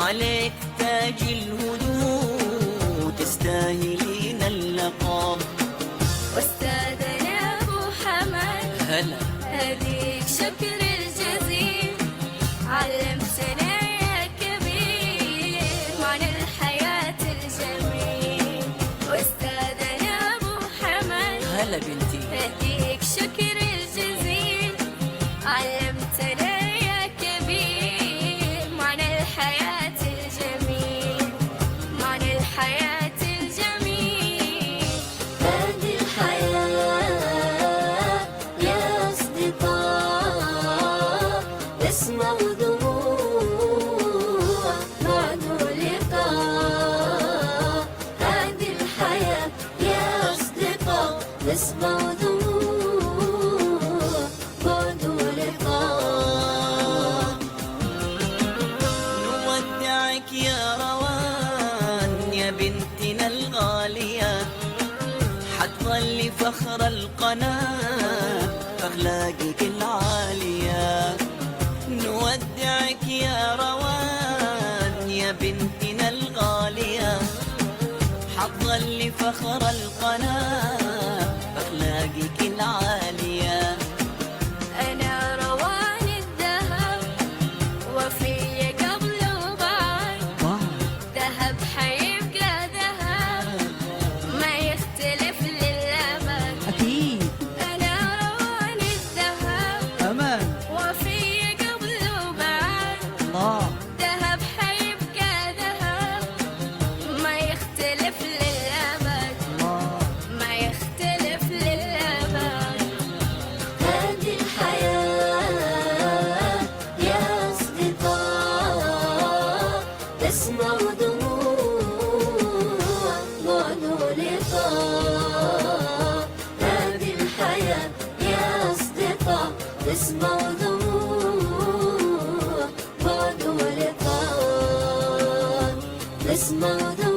عليك تاج الهدوء تستاهلين اللقب. أستاذنا أبو حمد هلا هديك شكر الجزيل، علمتنا يا كبير معنى الحياة الجميل. أستاذنا أبو حمد هلا بنتي هديك شكر الجزيل، علمتنا يا كبير معنى الحياة الجميل، معنى الحياة الجميل. هذه الحياة يا أصدقاء اسمع ودموع بعد لقاء. هذه الحياة يا أصدقاء اسمع ودموع بعد لقاء. نودعك يا روان يا بنتنا الغالية، حتظلي فخر القناة أخلاقك العالية. نودعك يا روان يا بنتنا الغالية، حتظلي فخر القناة أخلاقك العالية. أنا روان الذهب وفي قبل وبعد، ذهب حيبقى ذهب ما يختلف للأبد. أكيد أنا روان الذهب أمان وفي قبل وبعد، الله ذهب حيبقى ذهب ما يختلف للأبد، الله. ما يختلف للأبد. هذه الحياة يا أصدقاء اسمع ودموع بعد لقاء. هذه الحياة يا أصدقاء اسمع ودموع بعد لقاء. اسمع ودموع